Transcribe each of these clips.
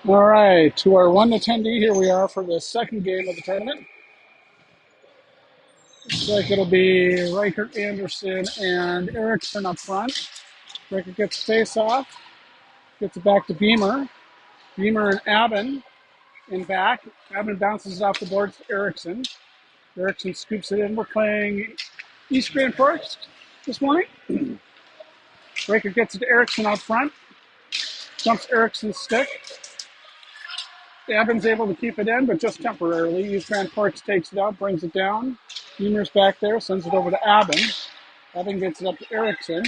All right, to our one attendee, here we are for the second game of the tournament. Looks like it'll be Riker, Anderson, and Erickson up front. Riker gets face off, gets it back to Beamer. Beamer and Aben in back. Aben bounces it off the board to Erickson. Erickson scoops it in. We're playing East Grand Forest this morning. Riker gets it to Erickson out front. Jumps Erickson's stick. Aben's able to keep it in, but just temporarily. East Grand Forest takes it out, brings it down. Beamer's back there, sends it over to Aben. Aben gets it up to Erickson.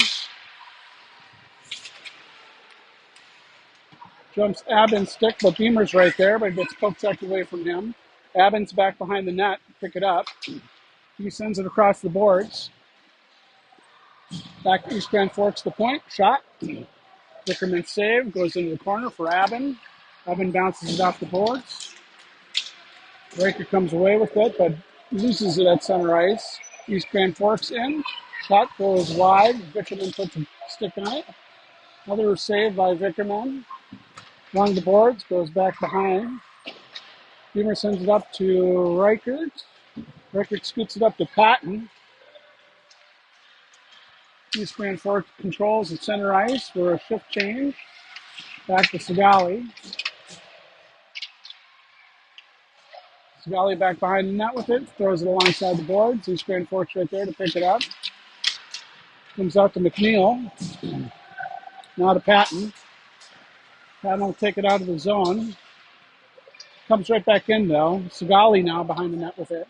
Jumps Aben's stick, but Beamer's right there, but gets poked away from him. Aben's back behind the net, pick it up. He sends it across the boards. Back to East Grand Forks, the point, shot. Vickerman save, goes into the corner for Aben. Aben bounces it off the boards. Riker comes away with it, but loses it at center ice. East Grand Forks in. Shot goes wide. Vickerman puts a stick on it. Another save by Vickerman. Along the boards, goes back behind. Beamer sends it up to Reichert. Reichert scoots it up to Patton. East Grand Forks controls the center ice for a shift change. Back to Sigali. Sigali back behind the net with it, throws it alongside the boards. East Grand Forks right there to pick it up. Comes out to McNeil. Now to Patton. Patton will take it out of the zone. Comes right back in though. Sigali now behind the net with it.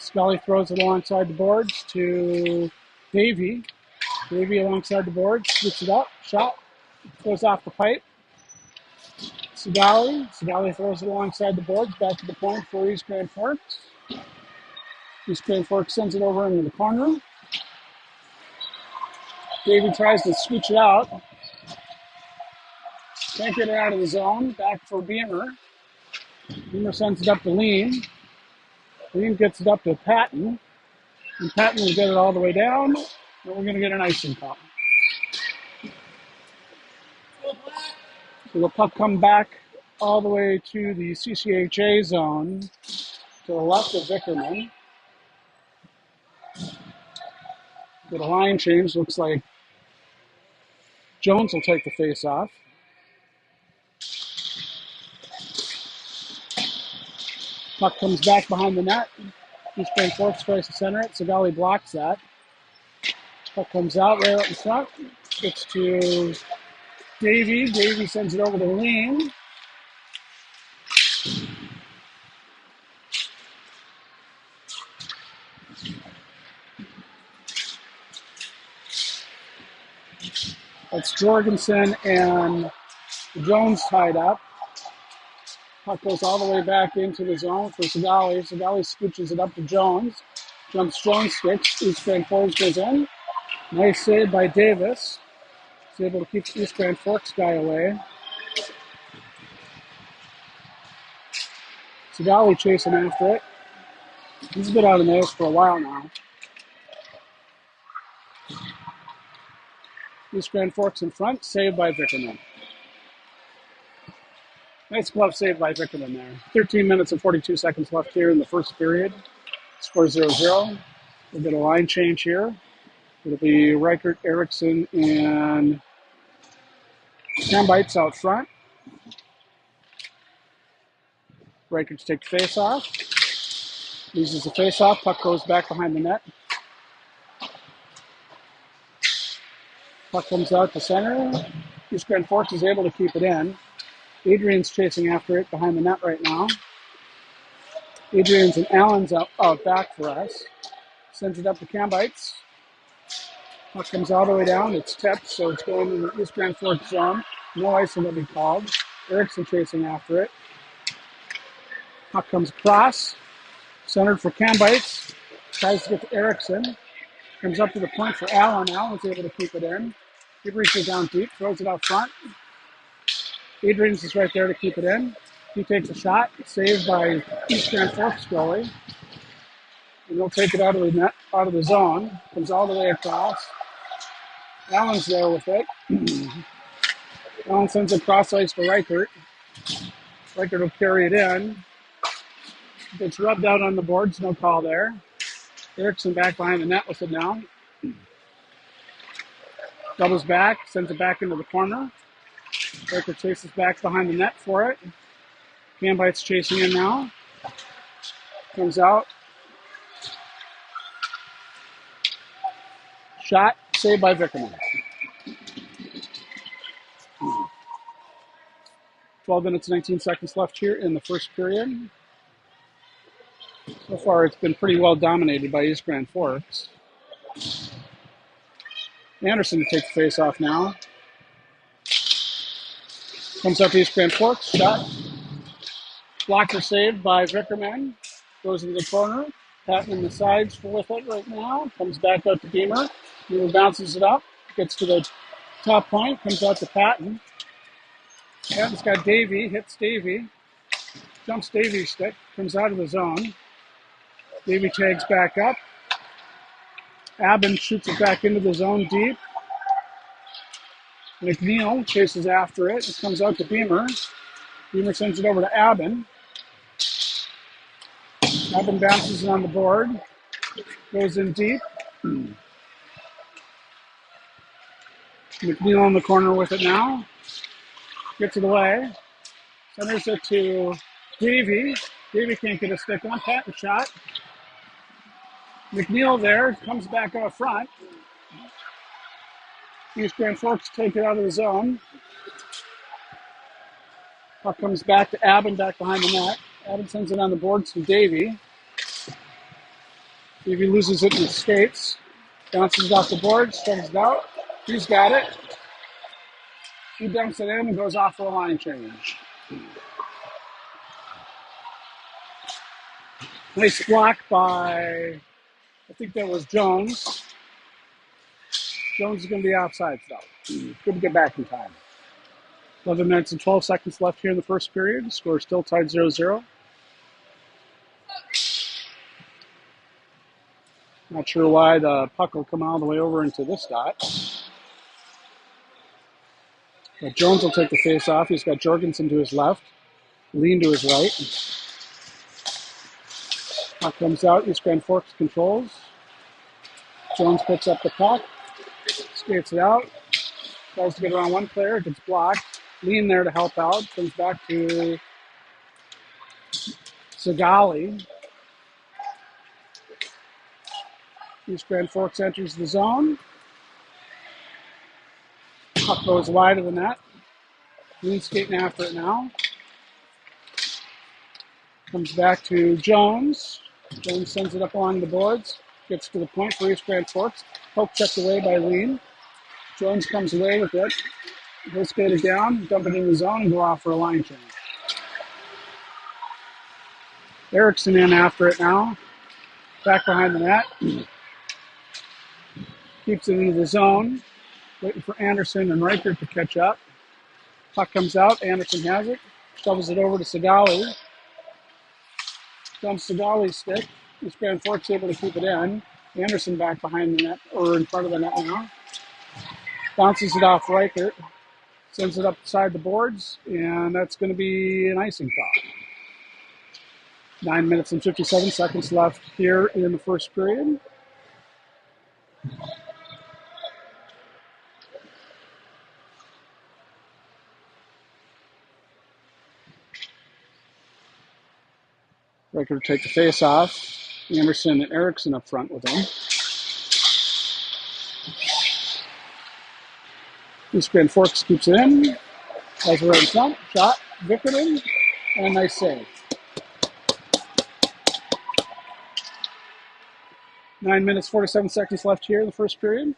Sigali throws it alongside the boards to Davey. Davey alongside the boards, scoots it up, shot, goes off the pipe. Sigali throws it alongside the boards, back to the point for East Grand Forks. East Grand Forks sends it over into the corner. Davey tries to scooch it out. Can't get it out of the zone. Back for Beamer. Beamer sends it up to Lean. Lean gets it up to Patton. And Patton will get it all the way down. And we're going to get an icing call. So the puck come back all the way to the CCHA zone to the left of Vickerman. Get a line change. Looks like Jones will take the face off. Puck comes back behind the net. East Grand Forks tries to center it. Sigali blocks that. Puck comes out right up in front. Gets to Davey. Davey sends it over to Lean. That's Jorgensen and Jones tied up. Puck goes all the way back into the zone for Sigali. Sigali scooches it up to Jones. Jumps Jones sticks. East Grand Forks goes in. Nice save by Davis. He's able to keep the East Grand Forks guy away. Sigali chasing after it. He's been out of the ice for a while now. East Grand Forks in front, saved by Vickerman. Nice glove save by Vickerman there. 13 minutes and 42 seconds left here in the first period. Score 0-0. We'll get a line change here. It'll be Reichert, Erickson, and Cambites out front. Reichert takes face off. Loses the face off. Puck goes back behind the net. Puck comes out to center. East Grand Forks is able to keep it in. Adrian's chasing after it behind the net right now. Adrian's and Allen's out back for us. Sends it up to Cambites. Puck comes all the way down. It's tipped, so it's going in the East Grand Forks zone. No icing will be called. Erickson chasing after it. Puck comes across. Centered for Cambites. Tries to get to Erickson. Comes up to the point for Allen. Allen's able to keep it in. He reaches down deep, throws it out front. Adrian's is right there to keep it in. He takes a shot, saved by East Grand Forks goalie. And he'll take it out of the net, out of the zone. Comes all the way across. Allen's there with it. Allen sends it cross ice to Reichert. Reichert will carry it in. Gets rubbed out on the boards, no call there. Erickson back behind the net with it now. Doubles back, sends it back into the corner. Reichert chases back behind the net for it. Cambyte's chasing in now. Comes out. Shot, saved by Vickerman. 12 minutes and 19 seconds left here in the first period. So far, it's been pretty well dominated by East Grand Forks. Anderson to take the face off now. Comes up East Grand Forks, shot. Blocker saved by Vickerman. Goes into the corner. Patton in the sides with it right now. Comes back out to Beamer. Beamer bounces it up. Gets to the top point. Comes out to Patton. Patton's got Davey. Hits Davey. Jumps Davey's stick. Comes out of the zone. Davey tags back up. Abbin shoots it back into the zone deep. McNeil chases after it. It comes out to Beamer. Beamer sends it over to Abbin. Abbin bounces it on the board. Goes in deep. McNeil in the corner with it now. Gets it away. Centers it to Davey. Davey can't get a stick on. Patton shot. McNeil there. Comes back out front. East Grand Forks take it out of the zone. Puck comes back to Abbin back behind the net. Abbin sends it on the boards to Davey. Davey loses it in the skates. Bounces it off the board, sends it out. He's got it. He dumps it in and goes off for a line change. Nice block by, I think that was Jones. Jones is going to be offside, though. Good to get back in time. 11 minutes and 12 seconds left here in the first period. Score still tied 0-0. Not sure why the puck will come all the way over into this dot. But Jones will take the face off. He's got Jorgensen to his left, Lean to his right. Puck comes out. East Grand Forks controls. Jones picks up the puck, skates it out, tries to get around one player, gets blocked. Lean there to help out. Comes back to Zagali. East Grand Forks enters the zone. Puck goes wide of the net. Lean skating after it now. Comes back to Jones. Jones sends it up along the boards. Gets to the point for East Grand Forks. Poke checked away by Lean. Jones comes away with it. He'll skate it down, dump it in the zone, and go off for a line change. Erickson in after it now. Back behind the net. Keeps it into the zone. Waiting for Anderson and Reichert to catch up. Puck comes out. Anderson has it. Shovels it over to Segali. Dumps Segali's stick. East Grand Forks able to keep it in. Anderson back behind the net, or in front of the net now. Bounces it off Reichert. Sends it up beside the boards, and that's going to be an icing call. 9 minutes and 57 seconds left here in the first period. Reichert will take the face off. Anderson and Erickson up front with him. East Grand Forks keeps it in. Has it right in front. Shot. Vickerman. And a nice save. 9 minutes, 47 seconds left here in the first period.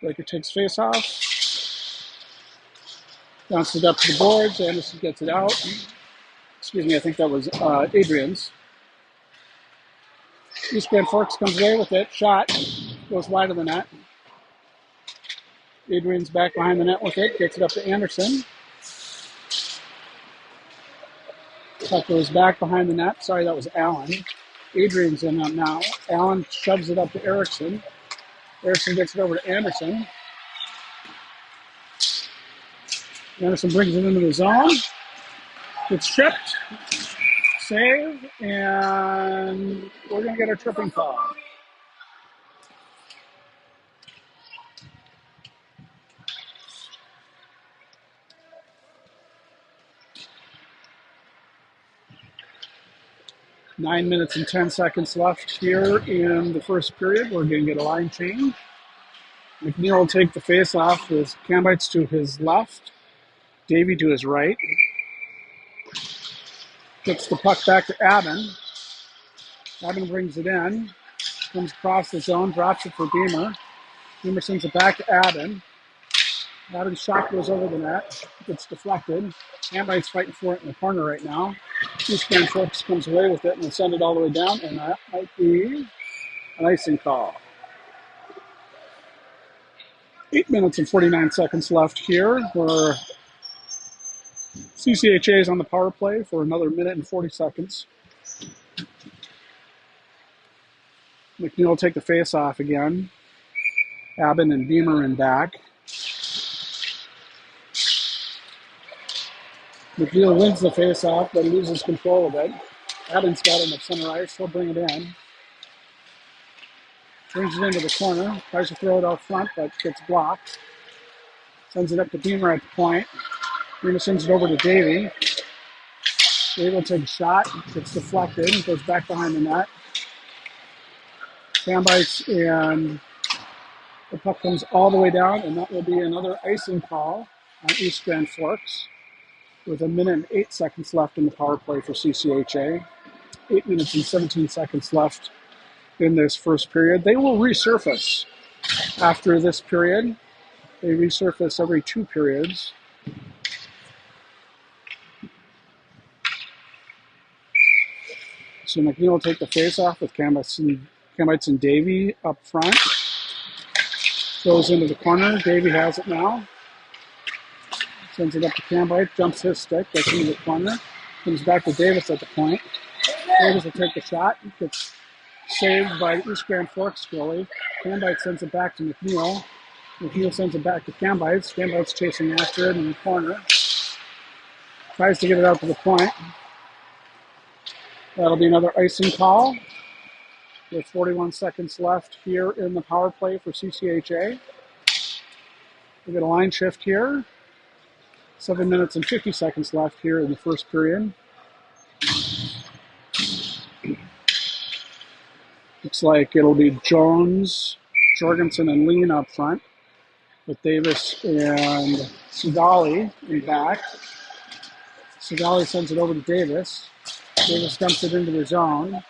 Reichert takes face off. Bounces it up to the boards. Anderson gets it out. Excuse me, I think that was Adrian's. East Grand Forks comes away with it. Shot. Goes wide of the net. Adrian's back behind the net with it. Gets it up to Anderson. Puck goes back behind the net. Sorry, that was Allen. Adrian's in now. Allen shoves it up to Erickson. Erickson gets it over to Anderson. Anderson brings it into the zone. Gets tripped. Save. And we're going to get a tripping call. Nine minutes and 10 seconds left here in the first period. We're going to get a line change. McNeil will take the face-off with Cambites to his left, Davey to his right. Gets the puck back to Aben. Aben brings it in, comes across the zone, drops it for Beamer. Beamer sends it back to Aben. Aben's shot goes over the net, gets deflected. Cambites fighting for it in the corner right now. East Grand Forks comes away with it and will send it all the way down, and that might be an icing call. 8 minutes and 49 seconds left here. Where CCHA is on the power play for another minute and 40 seconds. McNeil will take the face off again. Aben and Beamer in back. McNeil wins the face off, but loses control of it. Aben's got it at center ice. He'll bring it in. Brings it into the corner. Tries to throw it out front, but gets blocked. Sends it up to Beamer at the point. Beamer sends it over to Davey. Davey will take a shot. Gets deflected. Goes back behind the net. Cambites, and the puck comes all the way down, and that will be another icing call on East Grand Forks with a minute and 8 seconds left in the power play for CCHA. 8 minutes and 17 seconds left in this first period. They will resurface after this period. They resurface every 2 periods. So McNeil will take the face-off with Cambites and Davey up front. Goes into the corner. Davey has it now. Sends it up to Cambite. Jumps his stick. Gets into the corner. Comes back to Davis at the point. Davis will take the shot. Gets saved by the East Grand Forks goalie. Cambite sends it back to McNeil. McNeil sends it back to Cambites. Cambites chasing after it in the corner. Tries to get it out to the point. That'll be another icing call with 41 seconds left here in the power play for CCHA. We get a line shift here. 7 minutes and 50 seconds left here in the first period. Looks like it'll be Jones, Jorgensen, and Lean up front with Davis and Sigali in back. Sigali sends it over to Davis. Davis dumps it into the zone.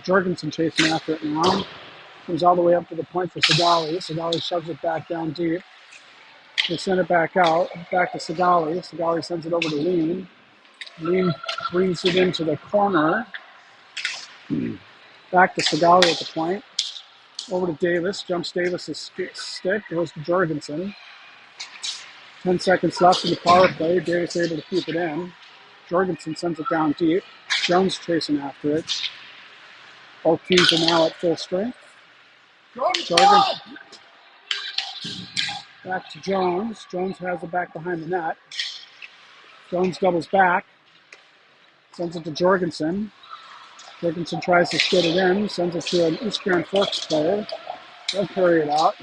Jorgensen chasing after it now. Comes all the way up to the point for Sigali. Sigali shoves it back down deep. They send it back out, back to Sigali. Sigali sends it over to Lean. Lean brings it into the corner. Back to Sigali at the point. Over to Davis. Jumps Davis' stick. Goes to Jorgensen. 10 seconds left in the power play. Davis able to keep it in. Jorgensen sends it down deep. Jones chasing after it. Both teams are now at full strength. Jorgensen. Back to Jones. Jones has it back behind the net. Jones doubles back. Sends it to Jorgensen. Jorgensen tries to skid it in. Sends it to an East Grand Forks player. They'll carry it out.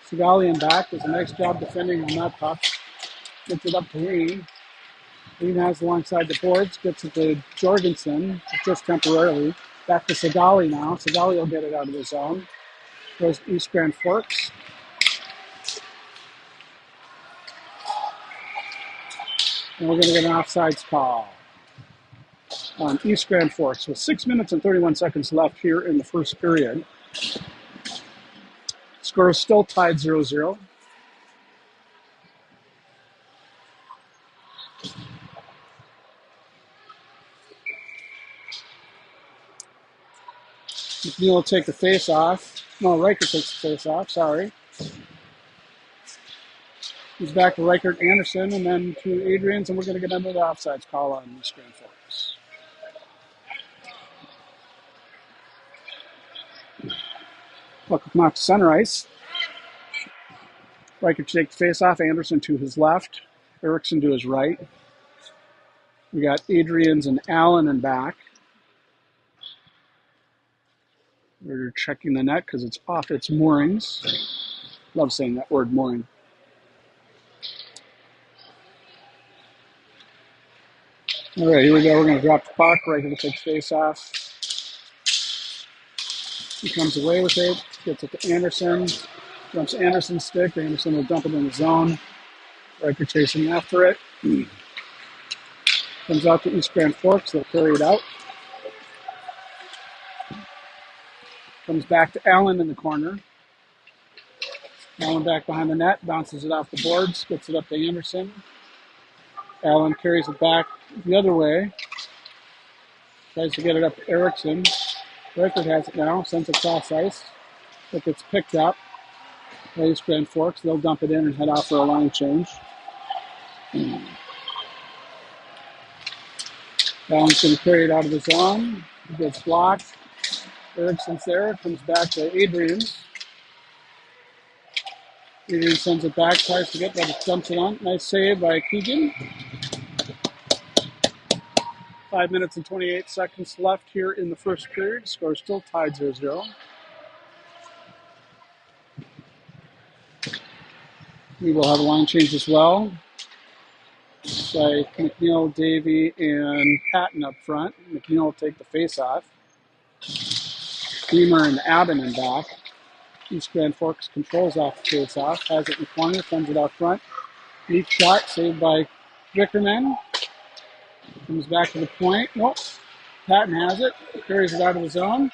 Sigali in back does a nice job defending on that puck. Gets it up to Lean. Lean has alongside the boards. Gets it to Jorgensen, just temporarily. Back to Sigali now. Sigali will get it out of the zone. Goes to East Grand Forks. And we're going to get an offsides call on East Grand Forks with 6 minutes and 31 seconds left here in the first period. Score is still tied 0-0. McNeil will take the face off. No, Reichert takes the face off, sorry. He's back to Reichert Anderson and then to Adrians, and we're going to get another offsides call on East Grand Forks. Puck will come out to center ice. Riker takes face off. Anderson to his left. Erickson to his right. We got Adrians and Allen in back. We're checking the net because it's off its moorings. Love saying that word, mooring. All right, here we go. We're going to drop the puck. Riker takes face off. He comes away with it. Gets it to Anderson. Jumps Anderson's stick. Anderson will dump it in the zone. Riker chasing after it. Comes out to East Grand Forks. They'll carry it out. Comes back to Allen in the corner. Allen back behind the net. Bounces it off the boards. Gets it up to Anderson. Allen carries it back the other way. Tries to get it up to Erickson. Riker has it now. Sends it cross ice. It gets picked up by East Grand Forks. They'll dump it in and head out for a line change. Allen's going to carry it out of the zone. It gets blocked. Erickson's there. Comes back to Adrians. Adrian sends it back. Tries to get, but it dumps it on. Nice save by Keegan. 5 minutes and 28 seconds left here in the first period. Score still tied 0-0. We will have a line change as well. By McNeil, Davey, and Patton up front. McNeil will take the face off. Beamer and Abbott in back. East Grand Forks controls off the face off. Has it in the corner, sends it out front. Deep shot saved by Vickerman. Comes back to the point. Nope. Patton has it. Carries it out of the zone.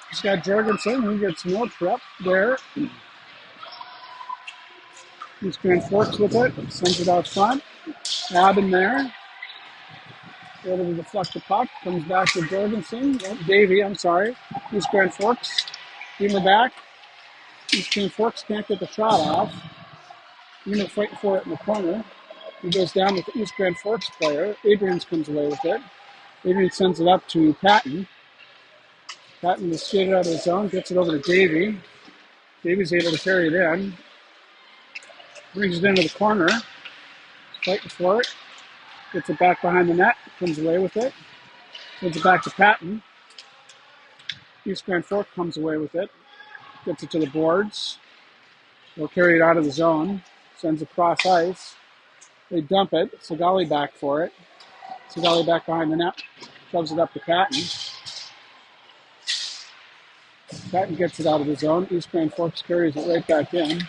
He's got Jorgensen, who gets no trip there. East Grand Forks with it. Sends it out front. Abbott there. Able to deflect the puck. Comes back to Jorgensen. Davey, I'm sorry. East Grand Forks. Beamer back. East Grand Forks can't get the shot off. Beamer fighting for it in the corner. He goes down with the East Grand Forks player. Adrians comes away with it. Adrian sends it up to Patton. Patton will skate it out of the zone. Gets it over to Davey. Davey's able to carry it in. Brings it into the corner. Fighting for it. Gets it back behind the net. Comes away with it. Sends it back to Patton. East Grand Fork comes away with it. Gets it to the boards. They'll carry it out of the zone. Sends it cross ice. They dump it. Segali back for it. Segali back behind the net. Shoves it up to Patton. Patton gets it out of the zone. East Grand Forks carries it right back in.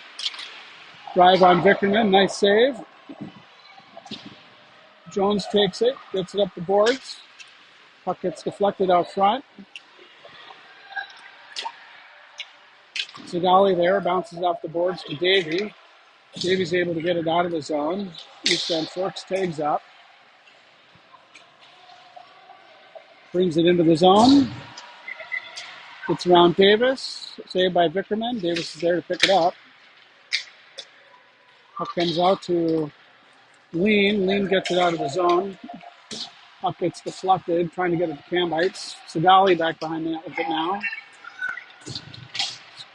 Drive on Vickerman. Nice save. Jones takes it. Gets it up the boards. Puck gets deflected out front. Segali there. Bounces off the boards to Davey. Davey's able to get it out of the zone. East Grand Forks tags up. Brings it into the zone. Gets around Davis. Saved by Vickerman. Davis is there to pick it up. Puck comes out to Lean. Lean gets it out of the zone. Puck gets deflected, trying to get it to Cambites. Segali back behind the net with it now.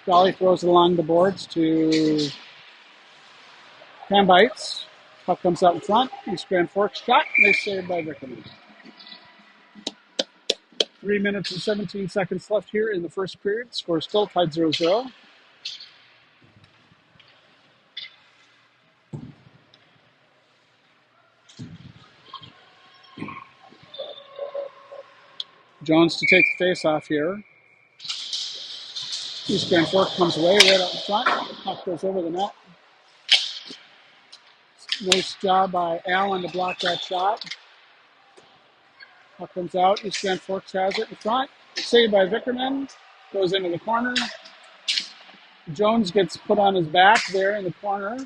Segali throws it along the boards to Cambites. Puck comes out in front. East Grand Forks shot. Nice save by Vickerman. 3 minutes and 17 seconds left here in the first period. Score still tied 0-0. Jones to take the face off here. East Grand Fork comes away right out in front. Puck goes over the net. Nice job by Allen to block that shot. Puck comes out. East Grand Forks has it in front. Saved by Vickerman. Goes into the corner. Jones gets put on his back there in the corner.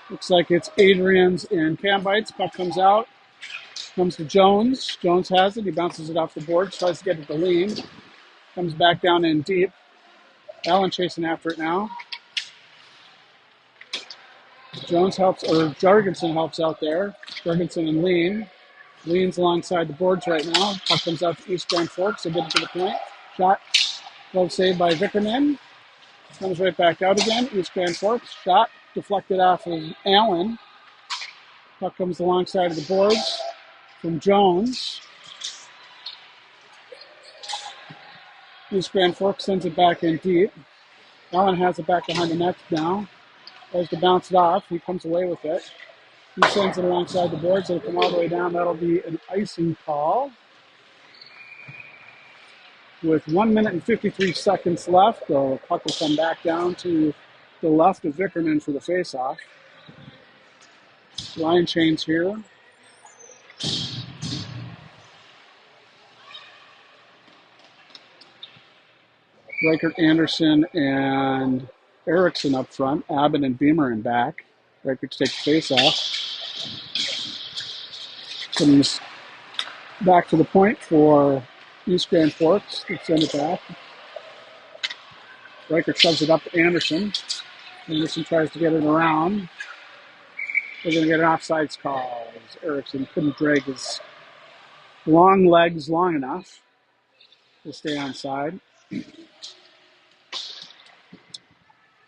Looks like it's Adrians and Cambites. Puck comes out. Comes to Jones. Jones has it. He bounces it off the board. Tries to get it to Lean. Comes back down in deep. Allen chasing after it now. Jones helps, or Jorgensen helps out there. Jorgensen and Lean. Lean's alongside the boards right now. Puck comes out to East Grand Forks. They get it to the point. Shot. Glove saved by Vickerman. Comes right back out again. East Grand Forks. Shot. Deflected off of Allen. Puck comes alongside of the boards from Jones. East Grand Forks sends it back in deep. Allen has it back behind the net now. Tries to bounce it off. He comes away with it. He sends it alongside the boards. It'll come all the way down. That'll be an icing call. With 1 minute and 53 seconds left, the puck will come back down to the left of Vickerman for the faceoff. Line change here. Reichert, Anderson, and Erickson up front. Abbott and Beamer in back. Reichert takes the faceoff. Comes back to the point for East Grand Forks. They send it back. Reichert shoves it up to Anderson. Anderson tries to get it around. We're going to get an offsides call. Erickson couldn't drag his long legs long enough to stay onside.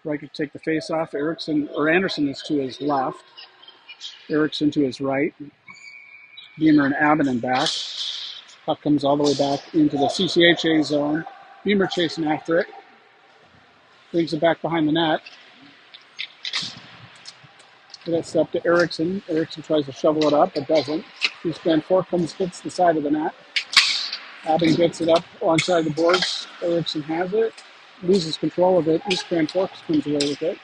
Reichert take the face off. Anderson is to his left. Erickson to his right. Beamer and Abbott back. Puck comes all the way back into the CCHA zone. Beamer chasing after it. Brings it back behind the net. Gets up to Erickson. Erickson tries to shovel it up, but doesn't. East Grand Fork hits the side of the net. Abbott gets it up alongside the boards. Erickson has it. Loses control of it. East Grand Forks comes away with it.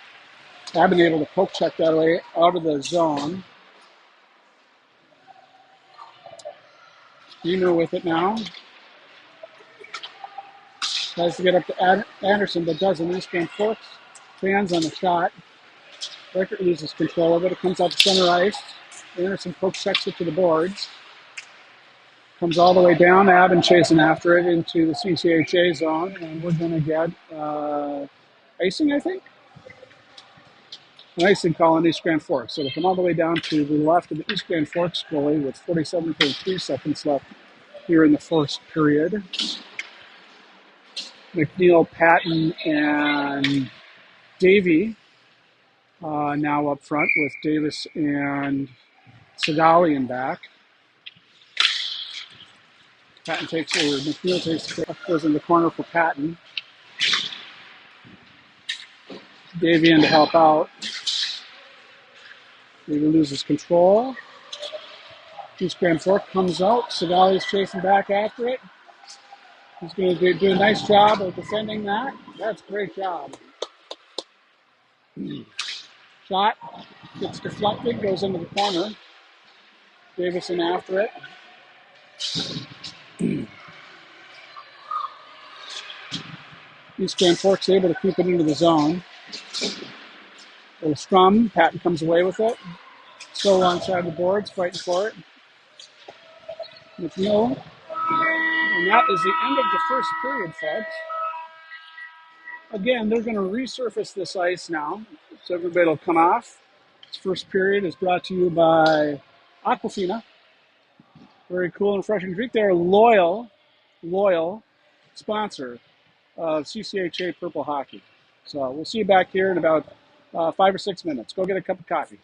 Abbott able to poke check that way out of the zone. Beamer with it now. Tries to get up to Anderson, but doesn't. East Grand Forks fans on the shot. Reichert loses control of it. It comes out to center ice. Anderson poke checks it to the boards. Comes all the way down. Abbott chasing after it into the CCHA zone, and we're going to get icing, I think. An icing call on East Grand Forks. So they come all the way down to the left of the East Grand Forks goalie with 47.3 seconds left here in the first period. McNeil, Patton, and Davey now up front with Davis and Segali in back. McNeil takes the goes in the corner for Patton. Davey in to help out. Davey loses control. East Grand Fork comes out. Segali's chasing back after it. He's going to do a nice job of defending that. That's a great job. Shot gets deflected, goes into the corner. Davison after it. East Grand Fork's able to keep it into the zone. Little scrum. Patton comes away with it. Still alongside the boards, fighting for it. McNeil. And that is the end of the first period, folks. Again, they're going to resurface this ice now, so everybody will come off. This first period is brought to you by Aquafina. Very cool and refreshing drink. They're a loyal sponsor of CCHA Purple Hockey. So we'll see you back here in about 5 or 6 minutes. Go get a cup of coffee.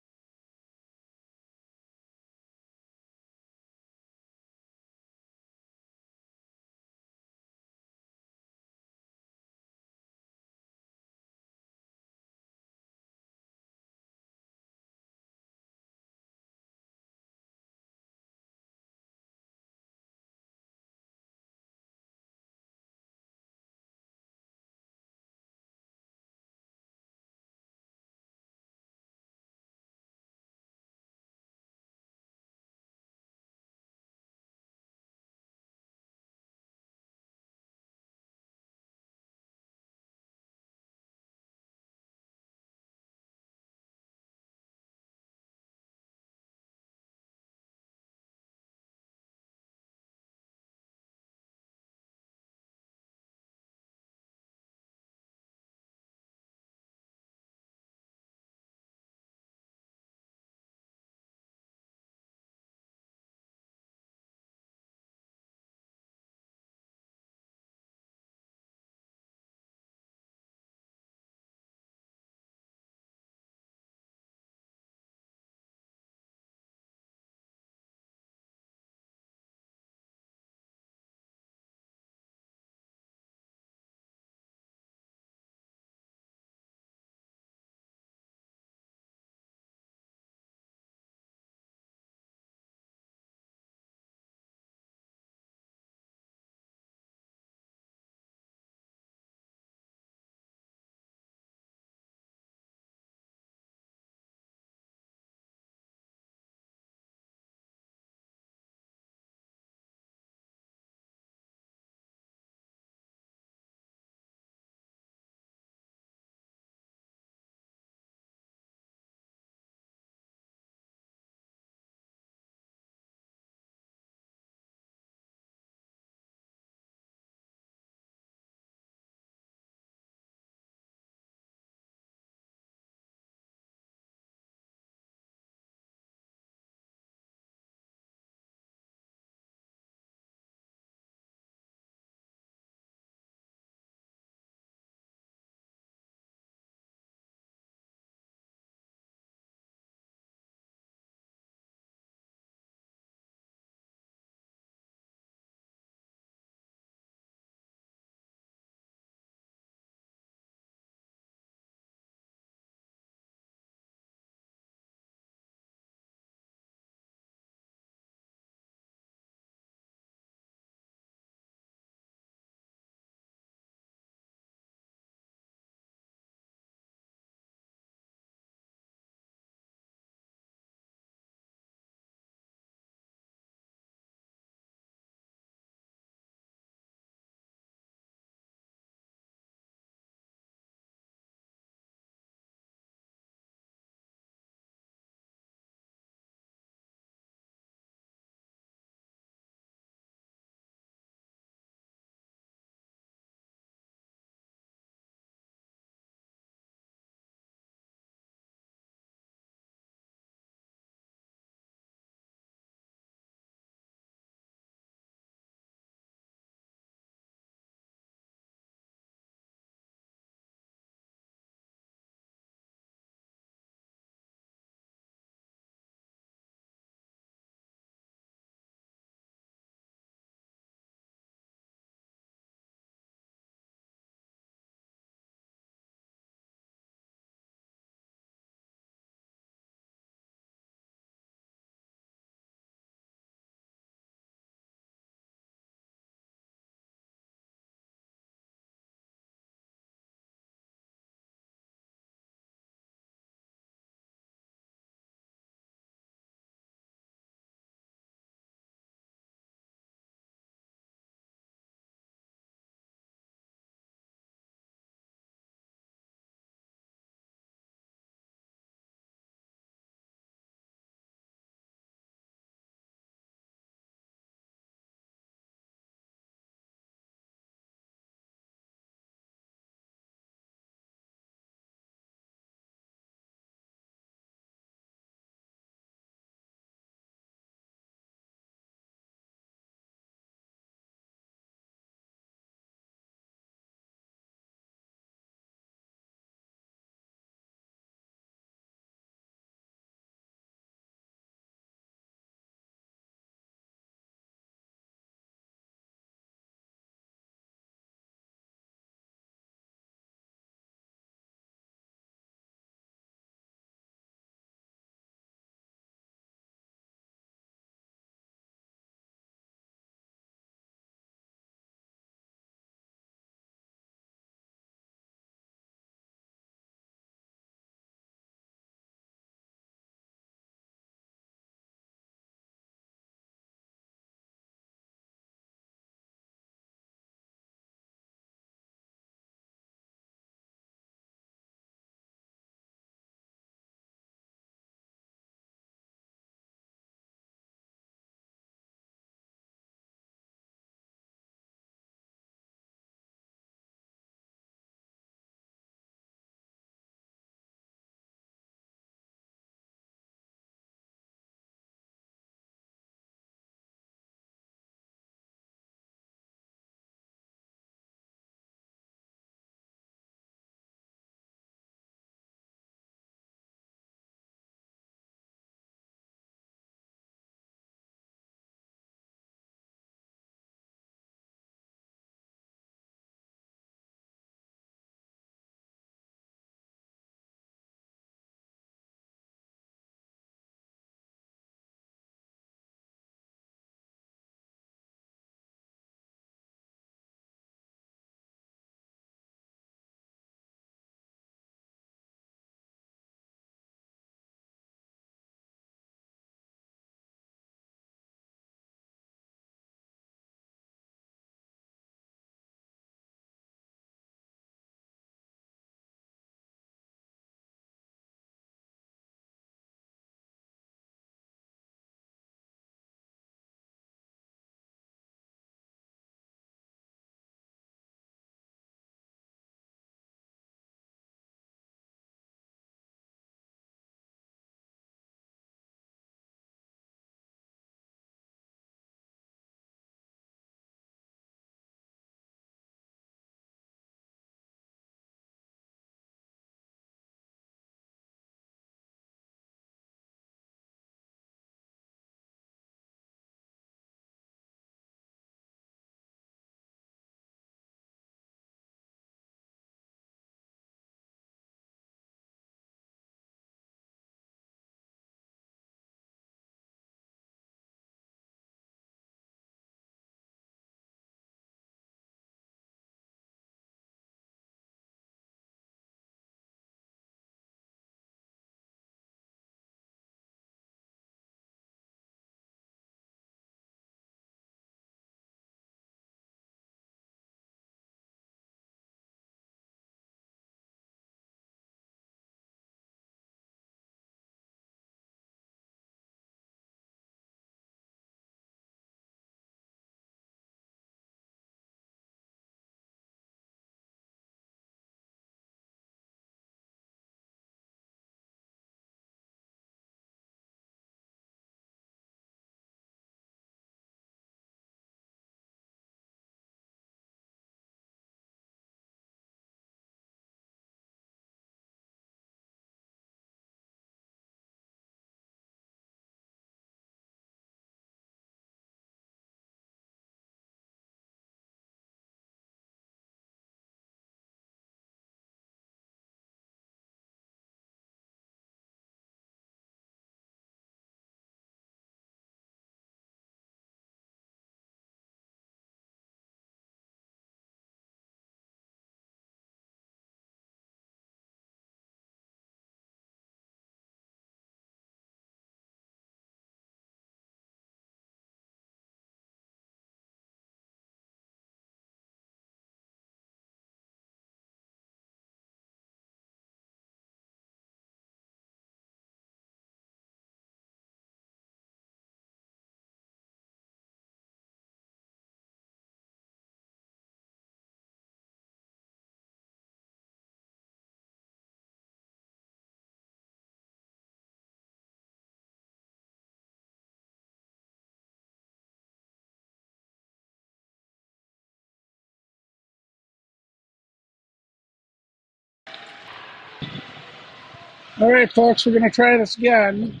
All right, folks, we're going to try this again.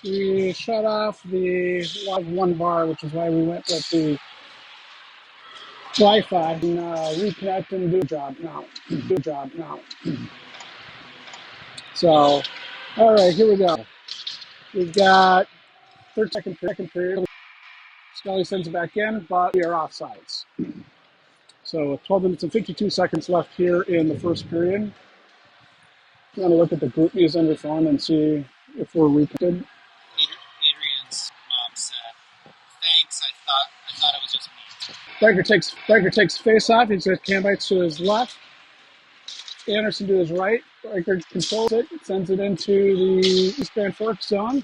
We shut off the log 1 bar, which is why we went with the Wi-Fi, and reconnect and do a job now. So, all right, here we go. We've got 30-second period. Scully sends it back in, but we are offsides. So 12 minutes and 52 seconds left here in the first period. I'm going to look at the group views on your phone and see if we're reconnected. Adrian's mom said, "Thanks. I thought it was just me." Riker takes face off. He's got Cambites to his left. Anderson to his right. Riker controls it, sends it into the East Grand Forks zone.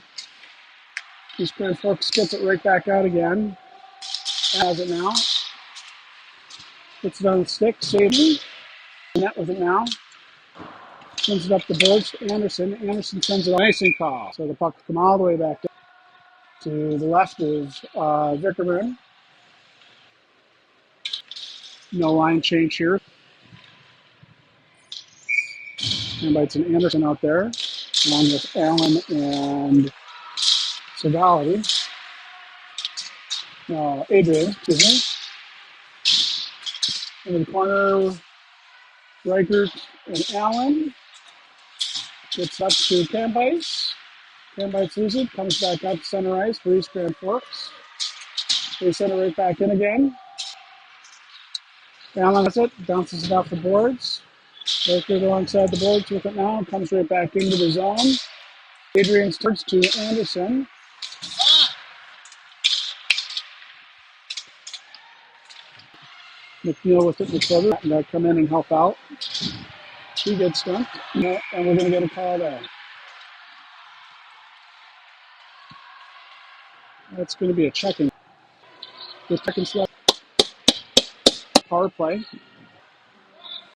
East Grand Forks gets it right back out again. Has it now. Puts it on the stick, saving. Net with it now. Sends it up the boards to Anderson. Anderson sends it on icing call. So the puck will come all the way back down. To the left is Vickerman. No line change here. Invites an Anderson out there, along with Allen and Segali. Adrian, excuse me. In the corner, Reichert and Allen. Gets up to Cambites. Cambites loses it. Comes back up center ice for East Grand Forks. They send it right back in again. Allen has it. Bounces it off the boards. Reichert alongside the boards with it now. Comes right back into the zone. Adrian starts to Anderson. McNeil with it in the quarter. And come in and help out. He gets stumped. And we're going to get a call there. That's going to be a checking. The seconds left. Power play.